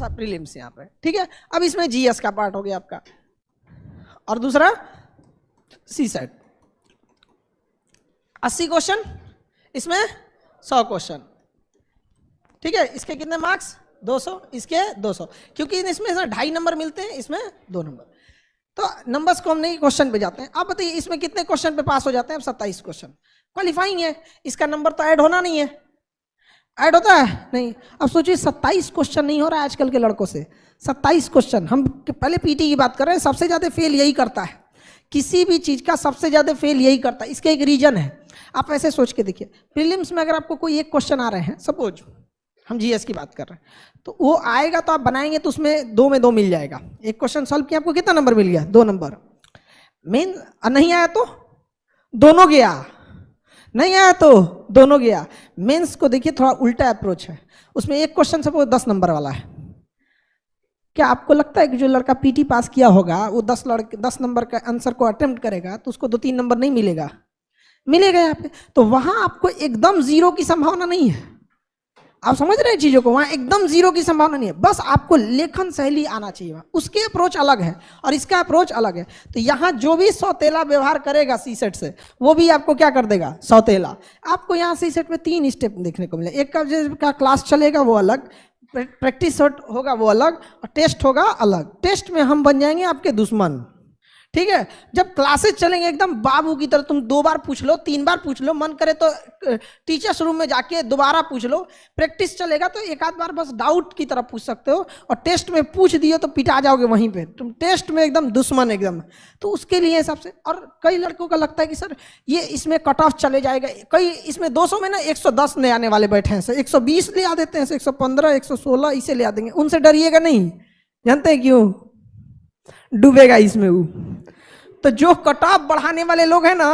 सा प्रीलिम्स यहाँ पे, ठीक है। अब इसमें जीएस का पार्ट हो गया आपका, और दूसरा सीसेट। 80 क्वेश्चन, इसमें 100 क्वेश्चन, ठीक है। इसके कितने मार्क्स? 200, इसके 200, क्योंकि इसमें 2.5 नंबर मिलते हैं, इसमें 2 नंबर। तो नंबर्स को हम नहीं, क्वेश्चन पे जाते हैं। आप बताइए इसमें कितने क्वेश्चन पे पास हो जाते हैं? 27 क्वेश्चन, क्वालिफाइंग है। इसका नंबर तो ऐड होना नहीं है, ऐड होता है नहीं। अब सोचिए 27 क्वेश्चन नहीं हो रहा है आजकल के लड़कों से। 27 क्वेश्चन, हम पहले पीटी की बात कर रहे हैं, सबसे ज्यादा फेल यही करता है, किसी भी चीज का सबसे ज्यादा फेल यही करता है। इसका एक रीजन है, आप ऐसे सोच के देखिए, प्रीलिम्स में अगर आपको कोई एक क्वेश्चन आ रहे हैं, सपोज हम जीएस की बात कर रहे हैं, तो वो आएगा तो आप बनाएंगे तो उसमें 2 में 2 मिल जाएगा। एक क्वेश्चन सॉल्व किया, आपको कितना नंबर मिल गया? 2 नंबर। मेन नहीं आया तो दोनों गया, नहीं आया तो दोनों गया। मेंस को देखिए थोड़ा उल्टा अप्रोच है, उसमें एक क्वेश्चन सपोज 10 नंबर वाला है। क्या आपको लगता है कि जो लड़का पीटी पास किया होगा वो 10 नंबर का आंसर को अटेम्प्ट करेगा तो उसको 2-3 नंबर नहीं मिलेगा? मिलेगा यहाँ पे। तो वहां आपको एकदम 0 की संभावना नहीं है, आप समझ रहे हैं चीजों को, वहां एकदम 0 की संभावना नहीं है। बस आपको लेखन शैली आना चाहिए, उसके अप्रोच अलग है और इसका अप्रोच अलग है। तो यहाँ जो भी सौतेला व्यवहार करेगा सीसेट से, वो भी आपको क्या कर देगा? सौतेला। आपको यहाँ सीसेट में 3 स्टेप देखने को मिले। एक का क्लास चलेगा वो अलग, प्रैक्टिस होगा वो अलग, और टेस्ट होगा अलग। टेस्ट में हम बन जाएंगे आपके दुश्मन, ठीक है। जब क्लासेस चलेंगे एकदम बाबू की तरह, तुम 2 बार पूछ लो, 3 बार पूछ लो, मन करे तो टीचर्स रूम में जाके दोबारा पूछ लो। प्रैक्टिस चलेगा तो एक आध बार बस डाउट की तरह पूछ सकते हो, और टेस्ट में पूछ दियो तो पिटा जाओगे वहीं पे, तुम टेस्ट में एकदम दुश्मन एकदम। तो उसके लिए सबसे, और कई लड़कों का लगता है कि सर ये इसमें कट ऑफ चले जाएगा, कई इसमें 200 में ना 110 ले आने वाले बैठे हैं, 120 ले आ देते हैं, 115, 116 इसे ले आ देंगे। उनसे डरिएगा नहीं, जानते हैं क्यों? डूबेगा इसमें वो। तो जो कट ऑफ बढ़ाने वाले लोग हैं ना,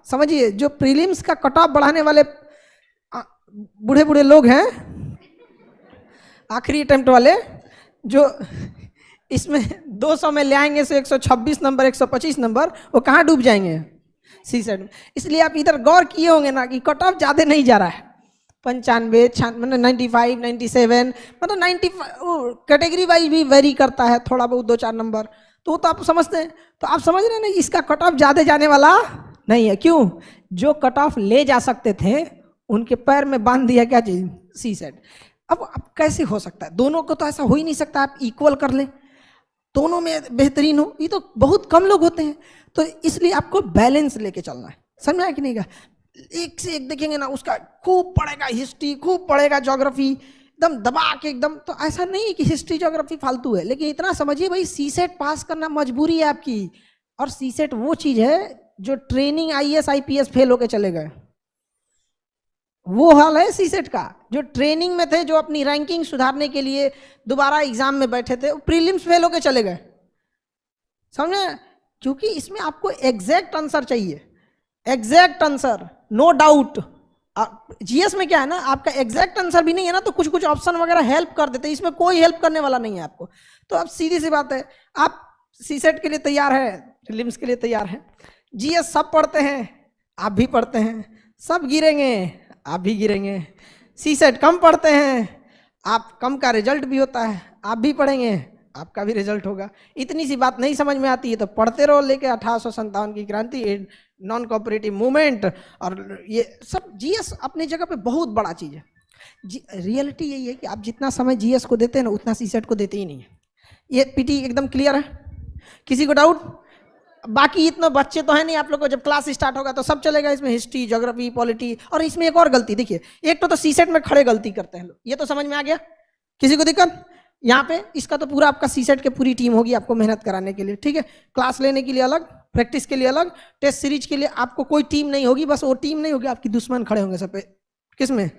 समझिए, जो प्रीलिम्स का कट ऑफ बढ़ाने वाले बूढ़े बूढ़े लोग हैं, आखिरी अटेम्प्ट वाले, जो इसमें 200 में ले आएंगे से 126 नंबर, 125 नंबर, वो कहाँ डूब जाएंगे? सीसेट में। इसलिए आप इधर गौर किए होंगे ना कि कट ऑफ ज्यादा नहीं जा रहा है, 95, 95, 97, मतलब 95 कैटेगरी वाइज भी वेरी करता है थोड़ा बहुत, 2-4 नंबर, तो आप समझते हैं। तो आप समझ रहे हैं ना, इसका कट ऑफ ज्यादा जाने वाला नहीं है। क्यों? जो कट ऑफ ले जा सकते थे उनके पैर में बांध दिया क्या चीज? सीसेट। अब कैसे हो सकता है? दोनों को तो ऐसा हो ही नहीं सकता आप इक्वल कर ले, दोनों में बेहतरीन हो, ये तो बहुत कम लोग होते हैं। तो इसलिए आपको बैलेंस लेके चलना है, समझा कि नहीं? एक से एक देखेंगे ना, उसका खूब पढ़ेगा हिस्ट्री, खूब पढ़ेगा ज्योग्राफी, एकदम दबा के एकदम। तो ऐसा नहीं है कि हिस्ट्री ज्योग्राफी फालतू है, लेकिन इतना समझिए भाई, सीसेट पास करना मजबूरी है आपकी। और सीसेट वो चीज है जो ट्रेनिंग आईएएस आईपीएस फेल होके चले गए, वो हाल है सीसेट का। जो ट्रेनिंग में थे, जो अपनी रैंकिंग सुधारने के लिए दोबारा एग्जाम में बैठे थे, वो प्रीलिम्स फेल होके चले गए, समझे? क्योंकि इसमें आपको एग्जैक्ट आंसर चाहिए, exact answer, no doubt. GS में क्या है ना, आपका एग्जैक्ट आंसर भी नहीं है ना, तो कुछ कुछ ऑप्शन वगैरह हेल्प कर देते हैं, इसमें कोई हेल्प करने वाला नहीं है आपको। तो अब सीधी सी बात है, आप सीसेट के लिए तैयार है, प्रीलिम्स के लिए तैयार है। जीएस सब पढ़ते हैं, आप भी पढ़ते हैं, सब गिरेंगे, आप भी गिरेंगे। सीसेट कम पढ़ते हैं, आप कम का रिजल्ट भी होता है, आप भी पढ़ेंगे, आपका भी रिजल्ट होगा। इतनी सी बात नहीं समझ में आती है तो पढ़ते रहो, लेके 1857 की क्रांति, नॉन कोऑपरेटिव मूवमेंट, और ये सब जीएस अपनी जगह पे बहुत बड़ा चीज है। रियलिटी यही है कि आप जितना समय जीएस को देते हैं ना, उतना सीसेट को देते ही नहीं है। ये पीटी एकदम क्लियर है, किसी को डाउट? बाकी इतने बच्चे तो है नहीं आप लोग को, जब क्लास स्टार्ट होगा तो सब चलेगा इसमें, हिस्ट्री, ज्योग्राफी, पॉलिटी। और इसमें एक और गलती देखिए, एक तो सीसेट में खड़े गलती करते हैं लोग, ये तो समझ में आ गया, किसी को दिक्कत? यहाँ पे इसका तो पूरा आपका सीसेट के पूरी टीम होगी आपको मेहनत कराने के लिए, ठीक है। क्लास लेने के लिए अलग, प्रैक्टिस के लिए अलग, टेस्ट सीरीज के लिए आपको कोई टीम नहीं होगी। बस वो टीम नहीं होगी, आपकी दुश्मन खड़े होंगे सब पे। किसमें?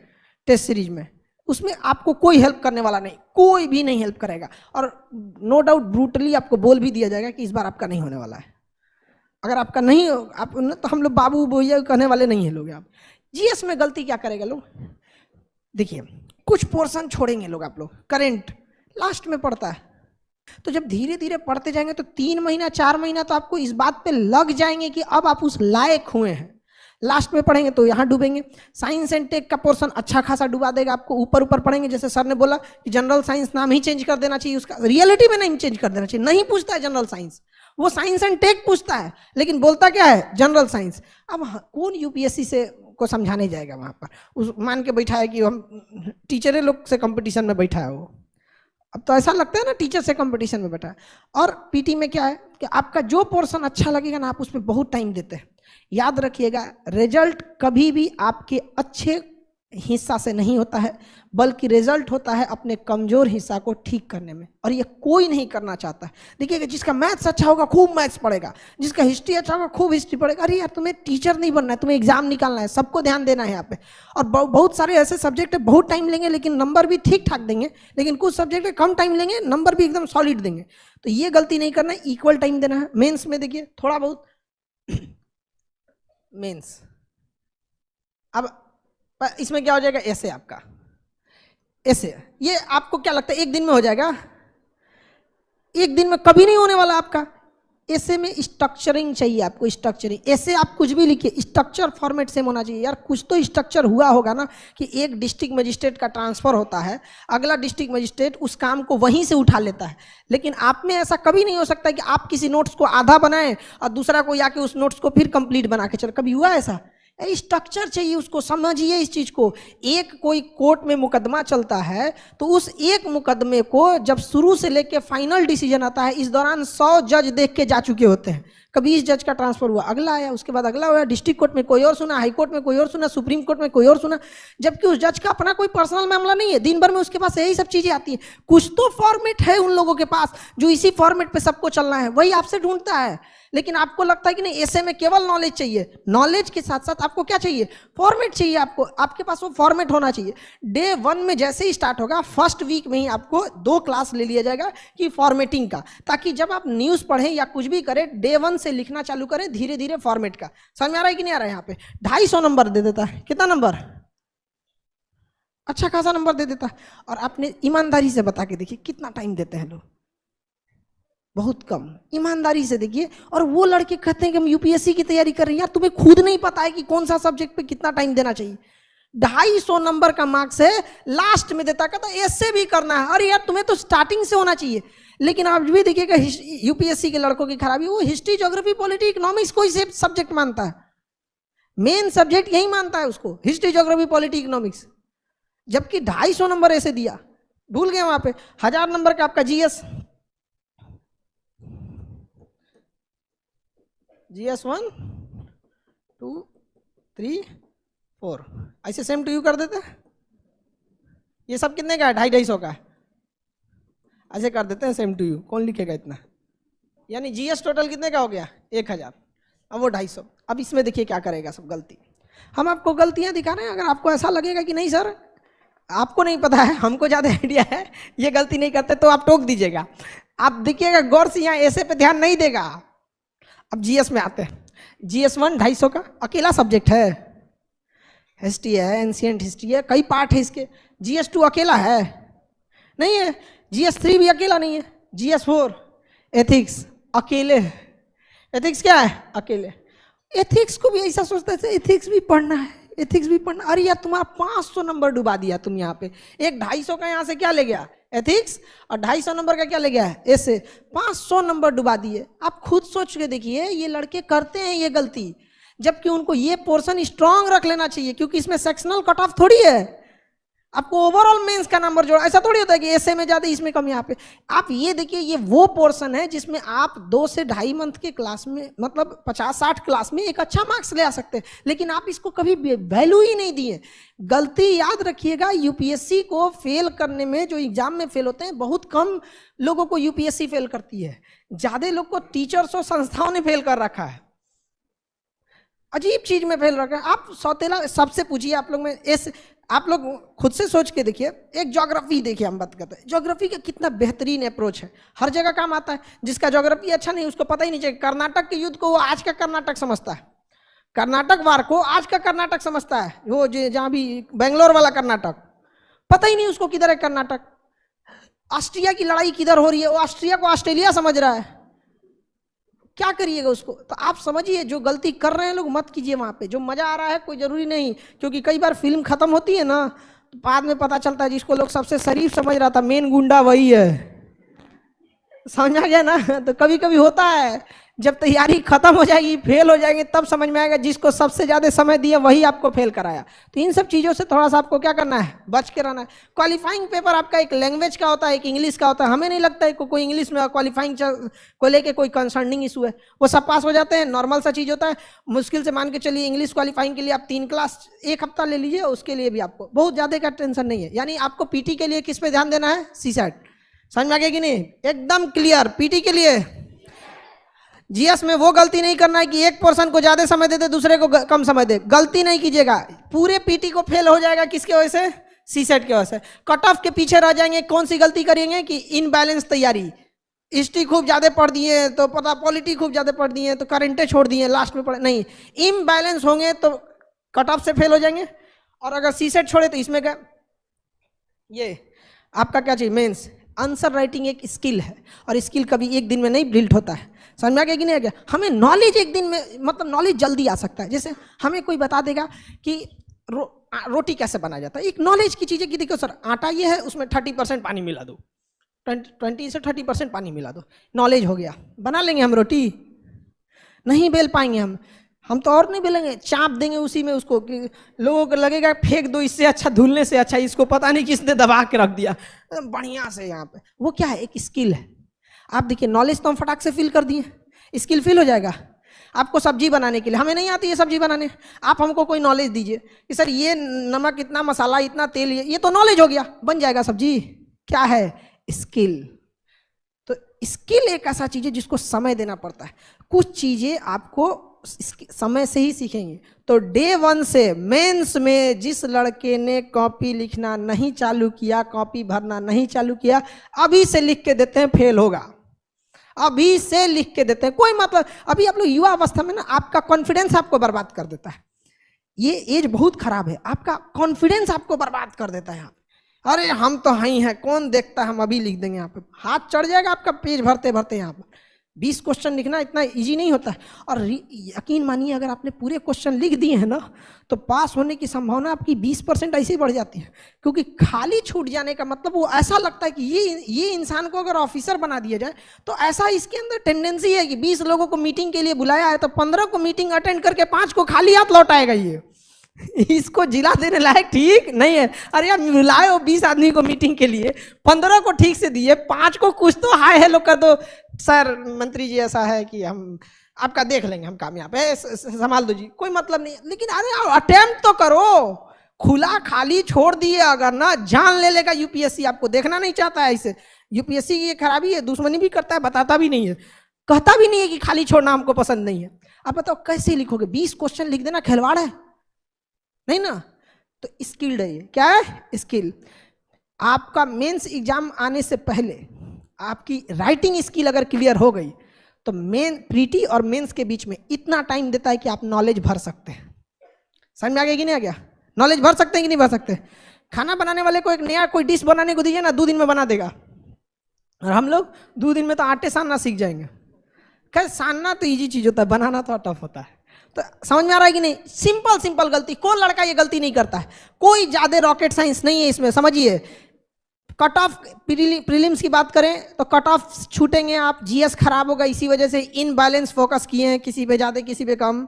टेस्ट सीरीज में। उसमें आपको कोई हेल्प करने वाला नहीं, कोई भी नहीं हेल्प करेगा। और नो डाउट ब्रूटली आपको बोल भी दिया जाएगा कि इस बार आपका नहीं होने वाला है। अगर आपका नहीं आप तो हम लोग बाबू भैया कहने वाले नहीं है लोग। आप जीएस में गलती क्या करेगा लोग? देखिए, कुछ पोर्शन छोड़ेंगे लोग, आप लोग करेंट लास्ट में पढ़ता है, तो जब धीरे धीरे पढ़ते जाएंगे तो 3 महीना 4 महीना तो आपको इस बात पे लग जाएंगे कि अब आप उस लायक हुए हैं। लास्ट में पढ़ेंगे तो यहाँ डूबेंगे। साइंस एंड टेक का पोर्शन अच्छा खासा डुबा देगा आपको। ऊपर ऊपर पढ़ेंगे, जैसे सर ने बोला कि जनरल साइंस नाम ही चेंज कर देना चाहिए उसका, रियलिटी में नहीं चेंज कर देना चाहिए। नहीं पूछता है जनरल साइंस, वो साइंस एंड टेक पूछता है, लेकिन बोलता क्या है, जनरल साइंस। अब कौन यूपीएससी से को समझाने जाएगा वहां पर? उस मान के बैठा है कि हम टीचर लोग से कंपटीशन में बैठा है वो। अब तो ऐसा लगता है ना टीचर से कंपटीशन में बैठा है। और पीटी में क्या है कि आपका जो पोर्शन अच्छा लगेगा ना, आप उसमें बहुत टाइम देते हैं। याद रखिएगा, रिजल्ट कभी भी आपके अच्छे हिस्सा से नहीं होता है, बल्कि रिजल्ट होता है अपने कमजोर हिस्सा को ठीक करने में, और ये कोई नहीं करना चाहता है। देखिएगा, जिसका मैथ्स अच्छा होगा खूब मैथ्स पढ़ेगा, जिसका हिस्ट्री अच्छा होगा खूब हिस्ट्री पढ़ेगा। अरे यार, तुम्हें टीचर नहीं बनना है, तुम्हें एग्जाम निकालना है, सबको ध्यान देना है यहाँ पे। और बहुत सारे ऐसे सब्जेक्ट है बहुत टाइम लेंगे लेकिन नंबर भी ठीक ठाक देंगे, लेकिन कुछ सब्जेक्ट है कम टाइम लेंगे नंबर भी एकदम सॉलिड देंगे। तो ये गलती नहीं करना है, इक्वल टाइम देना है। मेंस में देखिए थोड़ा बहुत मेंस, अब इसमें क्या हो जाएगा, ऐसे आपका ऐसे, ये आपको क्या लगता है एक दिन में हो जाएगा? एक दिन में कभी नहीं होने वाला आपका। ऐसे में स्ट्रक्चरिंग चाहिए आपको, स्ट्रक्चरिंग। ऐसे आप कुछ भी लिखिए, स्ट्रक्चर फॉर्मेट सेम होना चाहिए। यार कुछ तो स्ट्रक्चर हुआ होगा ना, कि एक डिस्ट्रिक्ट मजिस्ट्रेट का ट्रांसफर होता है, अगला डिस्ट्रिक्ट मजिस्ट्रेट उस काम को वहीं से उठा लेता है। लेकिन आप में ऐसा कभी नहीं हो सकता कि आप किसी नोट्स को आधा बनाएं और दूसरा कोई आके उस नोट्स को फिर कंप्लीट बना के चले। कभी हुआ ऐसा? स्ट्रक्चर चाहिए, उसको समझिए इस चीज को। एक कोई कोर्ट में मुकदमा चलता है तो उस एक मुकदमे को जब शुरू से लेके फाइनल डिसीजन आता है, इस दौरान 100 जज देख के जा चुके होते हैं। कभी इस जज का ट्रांसफर हुआ, अगला आया, उसके बाद अगला हुआ, डिस्ट्रिक्ट कोर्ट में कोई और सुना, हाई कोर्ट में कोई और सुना, सुप्रीम कोर्ट में कोई और सुना, जबकि उस जज का अपना कोई पर्सनल मामला नहीं है। दिन भर में उसके पास यही सब चीजें आती है। कुछ तो फॉर्मेट है उन लोगों के पास जो इसी फॉर्मेट पे सबको चलना है, वही आपसे ढूंढता है। लेकिन आपको लगता है कि नहीं, ऐसे में केवल नॉलेज चाहिए। नॉलेज के साथ साथ आपको क्या चाहिए? फॉर्मेट चाहिए आपको। आपके पास वो फॉर्मेट होना चाहिए। डे 1 में जैसे ही स्टार्ट होगा, फर्स्ट वीक में ही आपको 2 क्लास ले लिया जाएगा कि फॉर्मेटिंग का, ताकि जब आप न्यूज़ पढ़ें या कुछ भी करें, डे 1 से लिखना चालू करें धीरे धीरे फॉर्मेट का। समझ में आ रहा है कि नहीं आ रहा है? यहाँ पे 250 नंबर दे देता है। कितना नंबर? अच्छा खासा नंबर दे देता है। और आपने ईमानदारी से बता के देखिए कितना टाइम देते हैं लोग, बहुत कम। ईमानदारी से देखिए। और वो लड़के कहते हैं कि हम यूपीएससी की तैयारी कर रहे हैं। यार तुम्हें खुद नहीं पता है कि कौन सा सब्जेक्ट पे कितना टाइम देना चाहिए। 250 नंबर का मार्क्स है, लास्ट में देता, कहता ऐसे भी करना है। अरे यार तुम्हें तो स्टार्टिंग से होना चाहिए। लेकिन आप भी देखिएगा यूपीएससी के लड़कों की खराबी, वो हिस्ट्री, ज्योग्राफी, पॉलिटी, इकोनॉमिक्स को ही सब्जेक्ट मानता है। मेन सब्जेक्ट यही मानता है उसको, हिस्ट्री, ज्योग्राफी, पॉलिटी, इकोनॉमिक्स। जबकि 250 नंबर ऐसे दिया, भूल गए वहां पे। 1000 नंबर का आपका जीएस, GS 1 2 3 4 ऐसे सेम टू यू कर देते हैं। ये सब कितने का है? 250 का है। ऐसे कर देते हैं सेम टू यू। कौन लिखेगा इतना? यानी जीएस टोटल कितने का हो गया? 1000। अब वो 250। अब इसमें देखिए क्या करेगा सब गलती। हम आपको गलतियां दिखा रहे हैं। अगर आपको ऐसा लगेगा कि नहीं सर आपको नहीं पता है, हमको ज़्यादा आइडिया है, ये गलती नहीं करते, तो आप टोक दीजिएगा। आप देखिएगा गौर से, यहाँ ऐसे पे ध्यान नहीं देगा। अब जीएस में आते हैं। जीएस 1 250 का अकेला सब्जेक्ट है। हिस्ट्री है, एंशिएंट हिस्ट्री है, कई पार्ट है इसके। जीएस 2 अकेला है नहीं है। जीएस 3 भी अकेला नहीं है। जीएस 4 एथिक्स अकेले है। एथिक्स क्या है? अकेले। एथिक्स को भी ऐसा सोचते हैं एथिक्स भी पढ़ना है, एथिक्स भी पढ़ना। अरे यार तुम्हारा 500 नंबर डुबा दिया तुम यहाँ पे। एक 250 का यहाँ से क्या ले गया? एथिक्स। और 250 नंबर का क्या ले गया है? ऐसे 500 नंबर डुबा दिए। आप खुद सोच के देखिए, ये लड़के करते हैं ये गलती, जबकि उनको ये पोर्शन स्ट्रांग रख लेना चाहिए, क्योंकि इसमें सेक्शनल कट ऑफ थोड़ी है। आपको ओवरऑल मेंस का नंबर जोड़ा, ऐसा थोड़ी होता है कि ऐसे में ज्यादा इसमें कम। यहाँ पे आप ये देखिए, ये वो पोर्शन है जिसमें आप 2 से 2.5 मंथ के क्लास में, मतलब 50-60 क्लास में एक अच्छा मार्क्स ले आ सकते हैं। लेकिन आप इसको कभी वैल्यू ही नहीं दिए। गलती याद रखिएगा, यूपीएससी को फेल करने में, जो एग्जाम में फेल होते हैं, बहुत कम लोगों को यूपीएससी फेल करती है। ज्यादा लोग को टीचर्स और संस्थाओं ने फेल कर रखा है। अजीब चीज में फेल रखा है। आप सौतेला सबसे पूछिए, आप लोग में आप लोग खुद से सोच के देखिए। एक ज्योग्राफी देखिए, हम बात करते हैं ज्योग्राफी का कितना बेहतरीन अप्रोच है, हर जगह काम आता है। जिसका ज्योग्राफी अच्छा नहीं उसको पता ही नहीं चाहिए। कर्नाटक के युद्ध को वो आज का कर्नाटक समझता है, कर्नाटक वार को आज का कर्नाटक समझता है। वो जहाँ भी बेंगलोर वाला कर्नाटक, पता ही नहीं उसको किधर है कर्नाटक। ऑस्ट्रिया की लड़ाई किधर हो रही है, वो ऑस्ट्रिया को ऑस्ट्रेलिया समझ रहा है। क्या करिएगा उसको? तो आप समझिए जो गलती कर रहे हैं लोग मत कीजिए वहाँ पे। जो मज़ा आ रहा है कोई ज़रूरी नहीं, क्योंकि कई बार फिल्म ख़त्म होती है ना तो बाद में पता चलता है जिसको लोग सबसे शरीफ समझ रहा था मेन गुंडा वही है। समझ आ गया ना? तो कभी कभी होता है जब तैयारी खत्म हो जाएगी, फेल हो जाएंगे, तब समझ में आएगा जिसको सबसे ज्यादा समय दिया वही आपको फेल कराया। तो इन सब चीजों से थोड़ा सा आपको क्या करना है, बच के रहना है। क्वालिफाइंग पेपर आपका एक लैंग्वेज का होता है, एक इंग्लिश का होता है। हमें नहीं लगता है कोई इंग्लिश में क्वालिफाइंग को लेके कोई कंसर्निंग इशू है, वो सब पास हो जाते हैं, नॉर्मल सा चीज होता है। मुश्किल से मान के चलिए इंग्लिश क्वालिफाइंग के लिए आप 3 क्लास 1 हफ्ता ले लीजिए, उसके लिए भी आपको बहुत ज्यादा का टेंशन नहीं है। यानी आपको पीटी के लिए किस पे ध्यान देना है, सीसैट। समझ में आ गया कि नहीं? एकदम क्लियर। पीटी के लिए जीएस में वो गलती नहीं करना है कि एक पर्सन को ज्यादा समय देते दूसरे को कम समय दे, गलती नहीं कीजिएगा। पूरे पीटी को फेल हो जाएगा किसके वजह से, सीसेट के वजह से। कट ऑफ के पीछे रह जाएंगे। कौन सी गलती करेंगे कि इनबैलेंस तैयारी, हिस्ट्री खूब ज्यादा पढ़ दिए तो पता, पॉलिटी खूब ज्यादा पढ़ दिए तो करेंटे छोड़ दिए, लास्ट में पढ़े नहीं। इनबैलेंस होंगे तो कट ऑफ से फेल हो जाएंगे। और अगर सीसेट छोड़े तो इसमें क्या, ये आपका क्या चाहिए, मेंस। आंसर राइटिंग एक स्किल है और स्किल कभी एक दिन में नहीं बिल्ड होता है। समझ में आ गया कि नहीं आ गया? हमें नॉलेज एक दिन में, मतलब नॉलेज जल्दी आ सकता है। जैसे हमें कोई बता देगा कि रोटी कैसे बनाया जाता है, एक नॉलेज की चीज़ें कि देखो सर आटा ये है उसमें 30% पानी मिला दो, 20 से 30% पानी मिला दो, नॉलेज हो गया। बना लेंगे हम रोटी? नहीं बेल पाएंगे हम तो और नहीं बेलेंगे, चाप देंगे उसी में उसको कि लोगों को लगेगा फेंक दो, इससे अच्छा धुलने से अच्छा इसको पता नहीं किसने दबा के रख दिया बढ़िया से यहाँ पे। वो क्या है, एक स्किल है। आप देखिए नॉलेज तो हम फटाक से फिल कर दिए, स्किल फिल हो जाएगा। आपको सब्जी बनाने के लिए, हमें नहीं आती है सब्जी बनाने, आप हमको कोई नॉलेज दीजिए कि सर ये नमक इतना, मसाला इतना, तेल ये तो नॉलेज हो गया, बन जाएगा सब्जी। क्या है, स्किल। तो स्किल एक ऐसा चीज है जिसको समय देना पड़ता है। कुछ चीजें आपको समय से ही सीखेंगे। तो डे 1 से मेंस में जिस लड़के ने कॉपी लिखना नहीं चालू किया, कॉपी भरना नहीं चालू किया, अभी से लिख के देते हैं फेल होगा। अभी से लिख के देते हैं, कोई मतलब अभी आप लोग युवा अवस्था में ना, आपका कॉन्फिडेंस आपको बर्बाद कर देता है। ये एज बहुत खराब है, आपका कॉन्फिडेंस आपको बर्बाद कर देता है। यहाँ अरे हम तो हैं ही हैं, कौन देखता है, हम अभी लिख देंगे। यहाँ पे हाथ चढ़ जाएगा आपका पेज भरते भरते। यहाँ पर 20 क्वेश्चन लिखना इतना इजी नहीं होता है। और यकीन मानिए अगर आपने पूरे क्वेश्चन लिख दिए हैं ना तो पास होने की संभावना आपकी 20% ऐसे ही बढ़ जाती है। क्योंकि खाली छूट जाने का मतलब वो ऐसा लगता है कि ये इंसान को अगर ऑफिसर बना दिया जाए तो ऐसा इसके अंदर टेंडेंसी है कि 20 लोगों को मीटिंग के लिए बुलाया है तो 15 को मीटिंग अटेंड करके 5 को खाली हाथ लौटाएगा। ये इसको जिला देने लायक ठीक नहीं है। अरे यार मिलाए हो 20 आदमी को मीटिंग के लिए, 15 को ठीक से दिए, 5 को कुछ तो हाय हेलो कर दो, सर मंत्री जी ऐसा है कि हम आपका देख लेंगे, हम कामयाब है, संभाल दो जी, कोई मतलब नहीं। लेकिन अरे अटेम्प्ट तो करो। खुला खाली छोड़ दिए अगर ना, जान ले लेगा यूपीएससी। आपको देखना नहीं चाहता है इसे। यूपीएससी की ये खराबी है, दुश्मनी भी करता है, बताता भी नहीं है, कहता भी नहीं है कि खाली छोड़ना हमको पसंद नहीं है। आप बताओ कैसे लिखोगे? 20 क्वेश्चन लिख देना खिलवाड़ है नहीं ना? तो स्किल्ड है ये। क्या है? स्किल। आपका मेंस एग्जाम आने से पहले आपकी राइटिंग स्किल अगर क्लियर हो गई तो मेन प्रीटी और मेंस के बीच में इतना टाइम देता है कि आप नॉलेज भर सकते हैं। समझ में आ गया कि नहीं आ गया? नॉलेज भर सकते हैं कि नहीं भर सकते? खाना बनाने वाले को एक नया कोई डिश बनाने को दीजिए ना, 2 दिन में बना देगा। और हम लोग 2 दिन में तो आटे सानना सीख जाएंगे। खैर सानना तो इजी चीज होता है, बनाना तो टफ होता है। तो समझ में आ रहा है कि नहीं? सिंपल सिंपल गलती, कोई लड़का ये गलती नहीं करता है, कोई ज्यादा रॉकेट साइंस नहीं है इसमें। समझिए कट ऑफ प्रीलिम्स की बात करें तो कट ऑफ छूटेंगे आप, जीएस खराब होगा, इसी वजह से इनबैलेंस फोकस किए हैं, किसी पे ज्यादा किसी पे कम,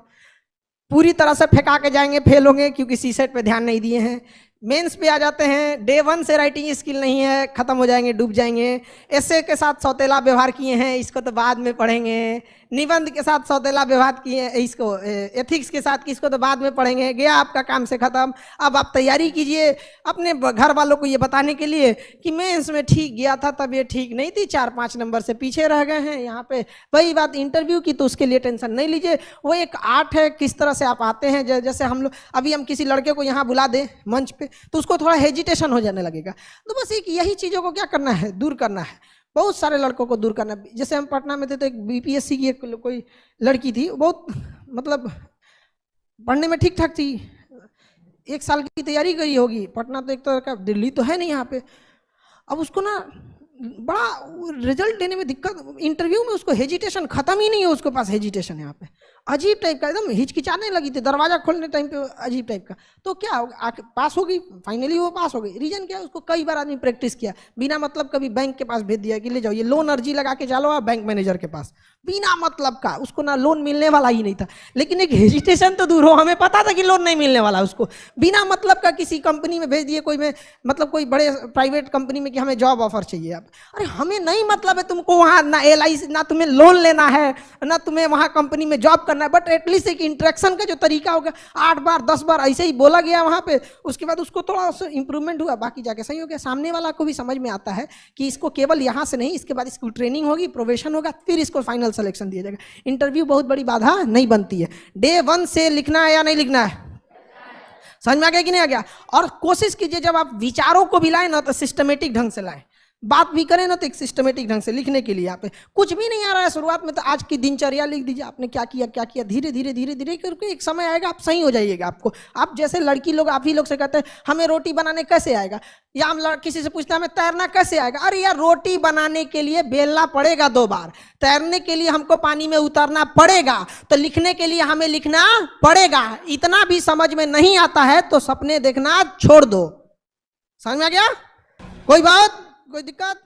पूरी तरह से फेंका के जाएंगे, फेल होंगे क्योंकि सीसेट पे ध्यान नहीं दिए हैं। मेंस पे आ जाते हैं, डे 1 से राइटिंग स्किल नहीं है, खत्म हो जाएंगे, डूब जाएंगे। एसे के साथ सौतेला व्यवहार किए हैं, इसको तो बाद में पढ़ेंगे। निबंध के साथ सौतेला व्यवहार किए, इसको एथिक्स के साथ किसको तो बाद में पढ़ेंगे। गया आपका काम से खत्म। अब आप तैयारी कीजिए अपने घर वालों को ये बताने के लिए कि मेंस में ठीक गया था, तब ये ठीक नहीं थी, 4-5 नंबर से पीछे रह गए हैं। यहाँ पे वही बात इंटरव्यू की, तो उसके लिए टेंशन नहीं लीजिए, वो एक आर्ट है, किस तरह से आप आते हैं। जैसे हम लोग अभी हम किसी लड़के को यहाँ बुला दें मंच पे तो उसको थोड़ा हेजिटेशन हो जाने लगेगा। तो बस एक यही चीज़ों को क्या करना है, दूर करना है। बहुत सारे लड़कों को दूर करना है। जैसे हम पटना में थे तो एक बीपीएससी की एक कोई लड़की थी, बहुत मतलब पढ़ने में ठीक ठाक थी, 1 साल की तैयारी करी होगी। पटना तो एक तरह का दिल्ली तो है नहीं यहाँ पे। अब उसको ना बड़ा रिजल्ट देने में दिक्कत, इंटरव्यू में उसको हेजिटेशन खत्म ही नहीं है, उसके पास हेजिटेशन यहाँ पे अजीब टाइप का, एकदम हिचकिचाने लगी थी दरवाजा खोलने टाइम पे, अजीब टाइप का। तो क्या पास हो गई, फाइनली वो पास हो गई। रीजन क्या है, उसको कई बार आदमी प्रैक्टिस किया, बिना मतलब कभी बैंक के पास भेज दिया कि ले जाओ ये लोन अर्जी लगा के चलो आप बैंक मैनेजर के पास, बिना मतलब का। उसको ना लोन मिलने वाला ही नहीं था, लेकिन एक हेजिटेशन तो दूर हो, हमें पता था कि लोन नहीं मिलने वाला, उसको बिना मतलब का किसी कंपनी में भेज दिए, कोई में मतलब कोई बड़े प्राइवेट कंपनी में कि हमें जॉब ऑफर चाहिए। आप अरे हमें नहीं मतलब है तुमको वहाँ ना LIC, ना तुम्हें लोन लेना है, ना तुम्हें वहाँ कंपनी में जॉब करना है, बट एटलीस्ट एक इंटरेक्शन का जो तरीका होगा, 8 बार 10 बार ऐसे ही बोला गया वहाँ पे, उसके बाद उसको थोड़ा सा इंप्रूवमेंट हुआ, बाकी जाके सही हो गया। सामने वाला को भी समझ में आता है कि इसको केवल यहाँ से नहीं, इसके बाद इसकी ट्रेनिंग होगी, प्रोवेशन होगा, फिर इसको फाइनल सिलेक्शन दिया जाएगा। इंटरव्यू बहुत बड़ी बाधा नहीं बनती है। डे 1 से लिखना है या नहीं लिखना है, समझ में आ गया कि नहीं आ गया? और कोशिश कीजिए जब आप विचारों को भी लाए ना तो सिस्टमेटिक ढंग से लाएं, बात भी करें ना तो एक सिस्टमेटिक ढंग से लिखने के लिए। आप कुछ भी नहीं आ रहा है शुरुआत में तो आज की दिनचर्या लिख दीजिए, आपने क्या किया क्या किया, धीरे धीरे धीरे धीरे करके एक समय आएगा आप सही हो जाइएगा। आपको आप जैसे लड़की लोग, आप ही लोग से कहते हैं हमें रोटी बनाने कैसे आएगा, या हम किसी से पूछते हैं हमें तैरना कैसे आएगा, अरे यार रोटी बनाने के लिए बेलना पड़ेगा 2 बार, तैरने के लिए हमको पानी में उतरना पड़ेगा, तो लिखने के लिए हमें लिखना पड़ेगा। इतना भी समझ में नहीं आता है तो सपने देखना छोड़ दो। समझ में आ गया? कोई बात, कोई दिक्कत?